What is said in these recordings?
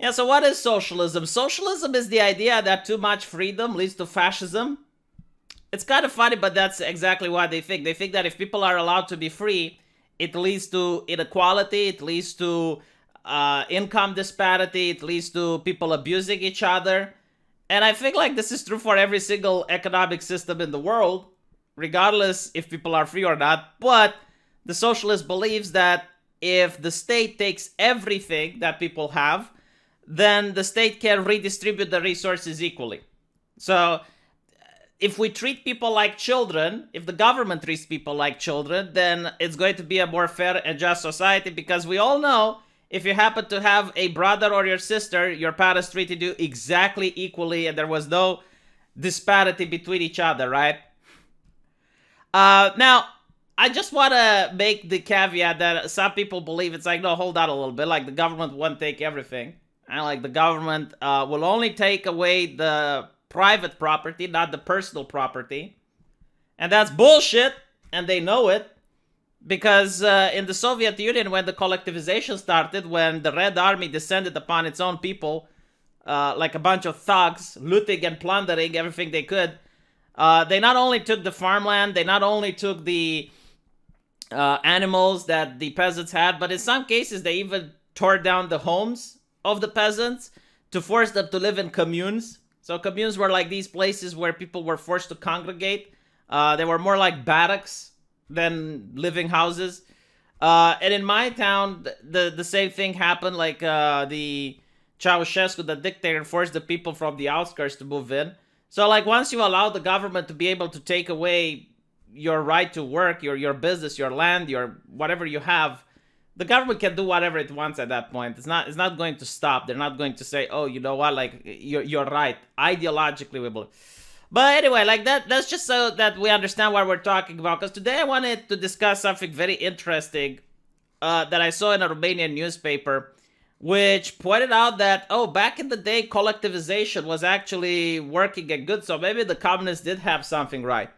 Yeah, so what is socialism? Socialism is the idea that too much freedom leads to fascism. It's kind of funny, but that's exactly what they think. They think that if people are allowed to be free, it leads to inequality, it leads to income disparity, it leads to people abusing each other. And I think like this is true for every single economic system in the world, regardless if people are free or not. But the socialist believes that if the state takes everything that people have, then the state can redistribute the resources equally. So if we treat people like children, if the government treats people like children, then it's going to be a more fair and just society, because we all know if you happen to have a brother or your sister, your parents treated you exactly equally and there was no disparity between each other, right? Now, I just want to make the caveat that some people believe it's like, no, hold on a little bit, like the government won't take everything. And like the government will only take away the private property, not the personal property. And that's bullshit, and they know it. Because in the Soviet Union, when the collectivization started, when the Red Army descended upon its own people, like a bunch of thugs, looting and plundering everything they could, they not only took the farmland, they not only took the animals that the peasants had, but in some cases they even tore down the homes of the peasants to force them to live in communes. So communes were like these places where people were forced to congregate. They were more like barracks than living houses. And in my town, the same thing happened. Like the Ceausescu, the dictator, forced the people from the outskirts to move in. So like once you allow the government to be able to take away your right to work, your business, your land, your whatever you have, the government can do whatever it wants at that point. It's not going to stop. They're not going to say, oh, you know what, like you're right. Ideologically, we believe. But anyway, like that's just so that we understand what we're talking about. Because today I wanted to discuss something very interesting that I saw in a Romanian newspaper, which pointed out that, oh, back in the day, collectivization was actually working and good. So maybe the communists did have something right.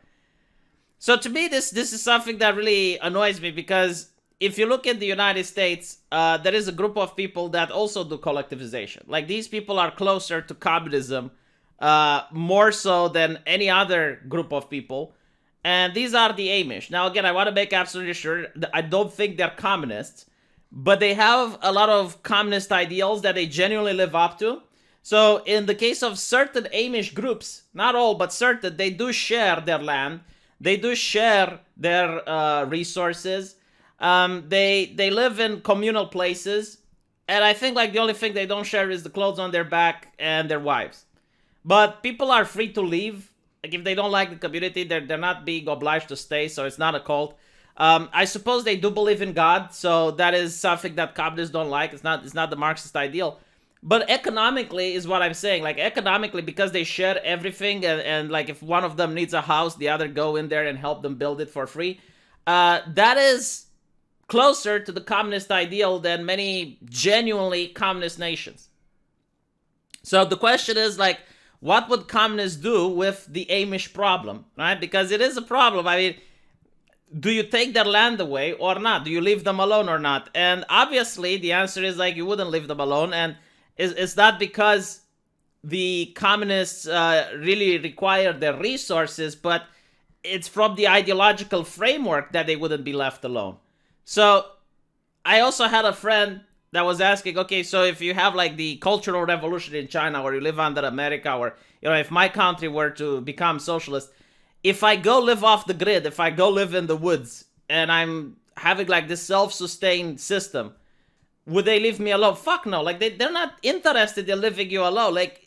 So to me, this is something that really annoys me, because if you look at the United States, there is a group of people that also do collectivization. Like these people are closer to communism, more so than any other group of people. And these are the Amish. Now, again, I want to make absolutely sure that I don't think they're communists, but they have a lot of communist ideals that they genuinely live up to. So in the case of certain Amish groups, not all, but certain, they do share their land. They do share their resources. They live in communal places, and I think like the only thing they don't share is the clothes on their back and their wives. But people are free to leave. Like if they don't like the community, they're not being obliged to stay, so it's not a cult. I suppose they do believe in God, so that is something that communists don't like. It's not the Marxist ideal. But economically is what I'm saying. Like economically, because they share everything, and like if one of them needs a house, the other go in there and help them build it for free. That is closer to the communist ideal than many genuinely communist nations. So the question is like, what would communists do with the Amish problem, right? Because it is a problem. I mean, do you take their land away or not? Do you leave them alone or not? And obviously the answer is like you wouldn't leave them alone. And it's not because the communists really require their resources, but it's from the ideological framework that they wouldn't be left alone. So I also had a friend that was asking, okay, so if you have like the Cultural Revolution in China, or you live under America, or, you know, if my country were to become socialist, if I go live off the grid, if I go live in the woods, and I'm having like this self-sustained system, would they leave me alone? Fuck no. Like they're not interested in leaving you alone. Like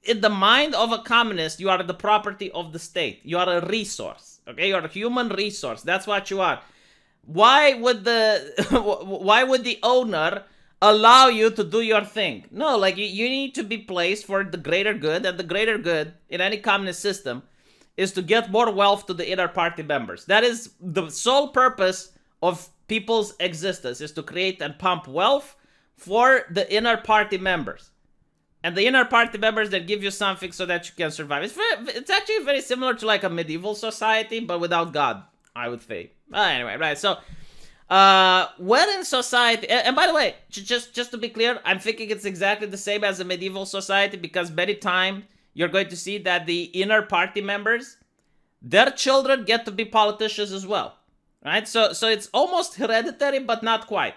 in the mind of a communist, you are the property of the state. You are a resource. Okay, you're a human resource. That's what you are. Why would the owner allow you to do your thing? No, like you need to be placed for the greater good, and the greater good in any communist system is to get more wealth to the inner party members. That is the sole purpose of people's existence, is to create and pump wealth for the inner party members. And the inner party members that give you something so that you can survive. It's actually very similar to like a medieval society, but without God, I would say. Anyway, right. So When in society, and by the way, just to be clear, I'm thinking it's exactly the same as a medieval society, because many times you're going to see that the inner party members, their children get to be politicians as well, right? So it's almost hereditary, but not quite.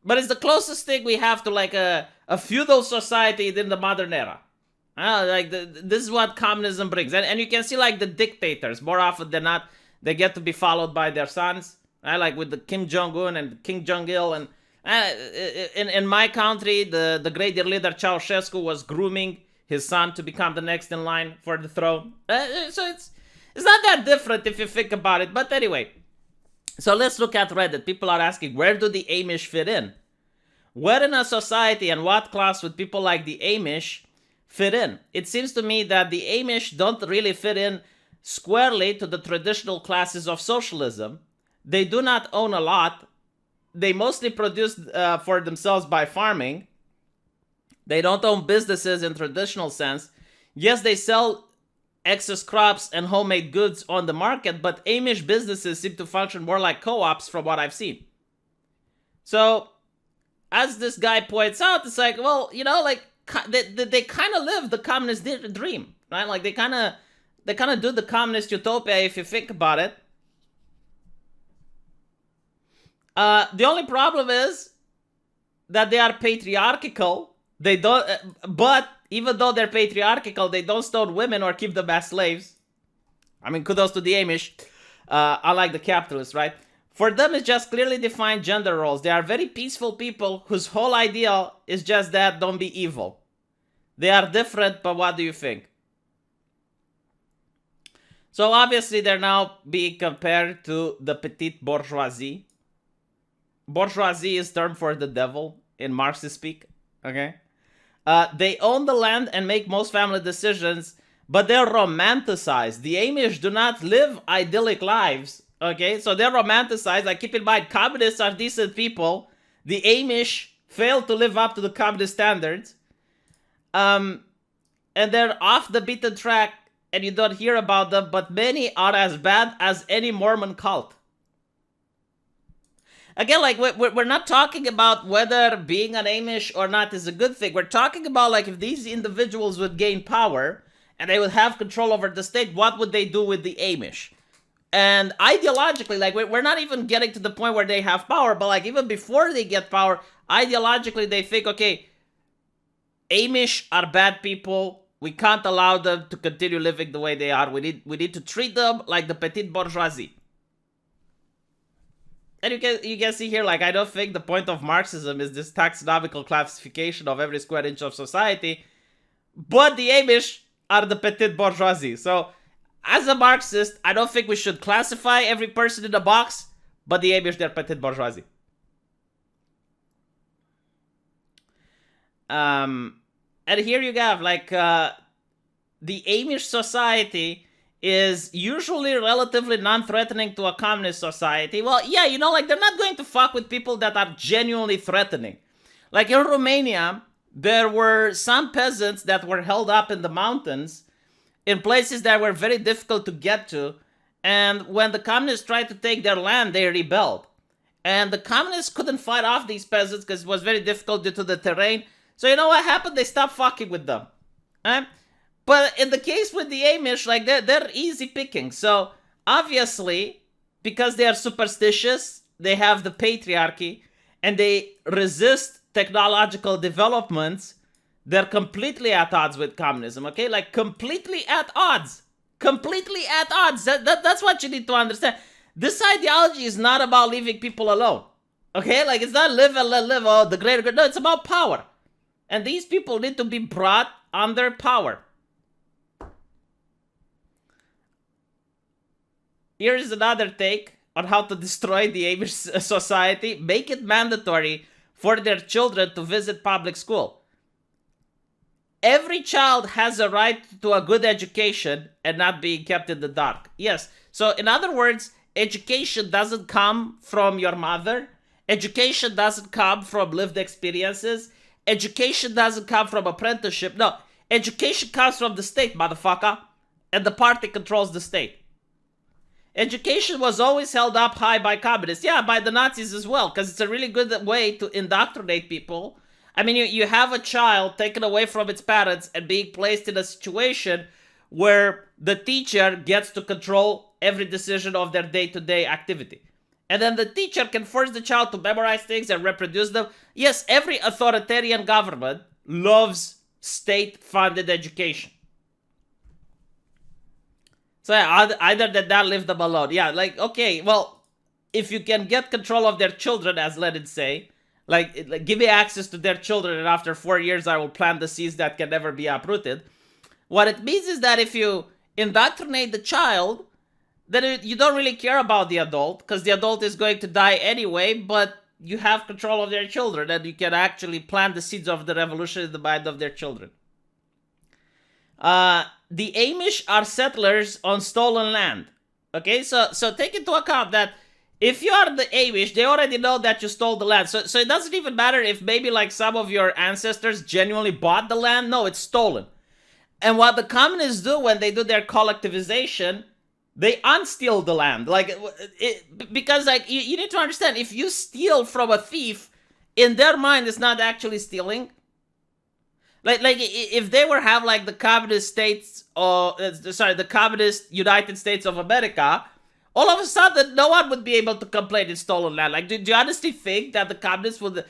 But it's the closest thing we have to like a feudal society in the modern era. This is what communism brings, and you can see like the dictators more often than not, they get to be followed by their sons. Like with the Kim Jong-un and Kim Jong-il, and in my country, the great leader Ceausescu was grooming his son to become the next in line for the throne. So it's not that different if you think about it. But anyway, so let's look at Reddit. People are asking, where do the Amish fit in? Where in a society and what class would people like the Amish fit in? It seems to me that the Amish don't really fit in squarely to the traditional classes of socialism. They do not own a lot. They mostly produce for themselves by farming. They don't own businesses in traditional sense. Yes, they sell excess crops and homemade goods on the market, but Amish businesses seem to function more like co-ops from what I've seen. So, as this guy points out, it's like, well, you know, like they kind of live the communist dream, right? Like they kind of do the communist utopia if you think about it. The only problem is that they are patriarchal. They don't, but even though they're patriarchal, they don't stone women or keep them as slaves. I mean, kudos to the Amish, unlike the capitalists, right? For them, it's just clearly defined gender roles. They are very peaceful people whose whole ideal is just that, don't be evil. They are different, but what do you think? So obviously, they're now being compared to the petite bourgeoisie. Bourgeoisie is term for the devil in Marxist speak, okay? They own the land and make most family decisions, but they're romanticized. The Amish do not live idyllic lives, okay? So they're romanticized. Like, keep in mind, communists are decent people. The Amish fail to live up to the communist standards. And they're off the beaten track, and you don't hear about them, but many are as bad as any Mormon cult. Again, like, we're not talking about whether being an Amish or not is a good thing. We're talking about, like, if these individuals would gain power and they would have control over the state, what would they do with the Amish? And ideologically, like, we're not even getting to the point where they have power, but, like, even before they get power, ideologically, they think, okay, Amish are bad people. We can't allow them to continue living the way they are. We need to treat them like the petite bourgeoisie. And you can see here, like, I don't think the point of Marxism is this taxonomical classification of every square inch of society, but the Amish are the petite bourgeoisie. So, as a Marxist, I don't think we should classify every person in a box, but the Amish, they're petite bourgeoisie. And here you have, like, the Amish society is usually relatively non-threatening to a communist society. Well, yeah, you know, like, they're not going to fuck with people that are genuinely threatening. Like, in Romania, there were some peasants that were held up in the mountains in places that were very difficult to get to, and when the communists tried to take their land, they rebelled. And the communists couldn't fight off these peasants because it was very difficult due to the terrain. So you know what happened? They stopped fucking with them. Right? But in the case with the Amish, like, they're easy picking. So obviously, because they are superstitious, they have the patriarchy, and they resist technological developments, they're completely at odds with communism, okay? Like, completely at odds. Completely at odds. That's what you need to understand. This ideology is not about leaving people alone, okay? Like, it's not live and let live, oh, the greater good. No, it's about power. And these people need to be brought under power. Here is another take on how to destroy the Amish society. Make it mandatory for their children to visit public school. Every child has a right to a good education and not being kept in the dark. Yes. So in other words, education doesn't come from your mother. Education doesn't come from lived experiences. Education doesn't come from apprenticeship. No. Education comes from the state, motherfucker. And the party controls the state. Education was always held up high by communists. Yeah, by the Nazis as well, because it's a really good way to indoctrinate people. I mean, you have a child taken away from its parents and being placed in a situation where the teacher gets to control every decision of their day-to-day activity. And then the teacher can force the child to memorize things and reproduce them. Yes, every authoritarian government loves state-funded education. So either that, leave them alone. Yeah, like, okay, well, if you can get control of their children, as Lenin say, like give me access to their children, and after 4 years I will plant the seeds that can never be uprooted. What it means is that if you indoctrinate the child, then you don't really care about the adult, because the adult is going to die anyway, but you have control of their children, and you can actually plant the seeds of the revolution in the mind of their children. The Amish are settlers on stolen land. Okay, so take into account that if you are the Amish, they already know that you stole the land. So it doesn't even matter if maybe like some of your ancestors genuinely bought the land. No, it's stolen. And what the communists do when they do their collectivization, they unsteal the land. Because you need to understand, if you steal from a thief, in their mind it's not actually stealing. Like if they were have like the communist states, or the communist United States of America, all of a sudden no one would be able to complain it's stolen land. Like, do you honestly think that the communists would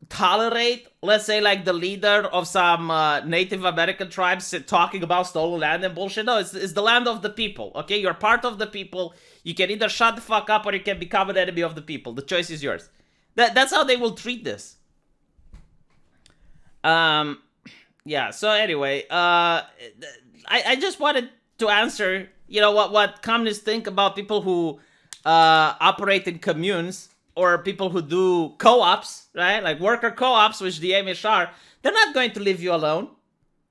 tolerate, let's say, like the leader of some Native American tribes talking about stolen land and bullshit? No, it's the land of the people. Okay, you're part of the people. You can either shut the fuck up or you can become an enemy of the people. The choice is yours. That's how they will treat this. Yeah, so anyway, I just wanted to answer, what communists think about people who operate in communes, or people who do co-ops, right? Like worker co-ops, which the Amish are. They're not going to leave you alone,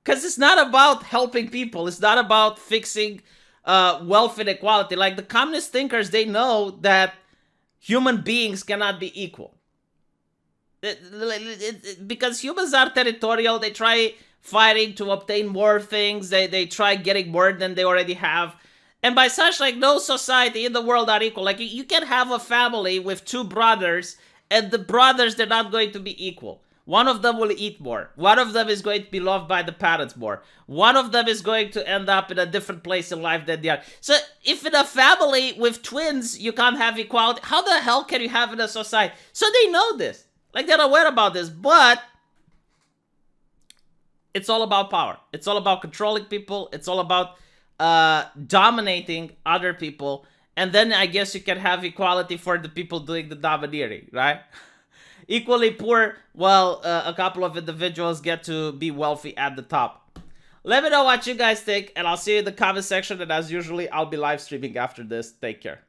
because it's not about helping people. It's not about fixing wealth inequality. Like, the communist thinkers, they know that human beings cannot be equal. Because humans are territorial. They try fighting to obtain more things. They try getting more than they already have. And by such, like, no society in the world are equal. Like, you can have a family with two brothers, and the brothers, they're not going to be equal. One of them will eat more. One of them is going to be loved by the parents more. One of them is going to end up in a different place in life than the other. So if in a family with twins you can't have equality, how the hell can you have in a society? So they know this. Like, they're aware about this, but it's all about power. It's all about controlling people. It's all about dominating other people. And then I guess you can have equality for the people doing the domineering, right? Equally poor, well, a couple of individuals get to be wealthy at the top. Let me know what you guys think, and I'll see you in the comment section. And as usually, I'll be live streaming after this. Take care.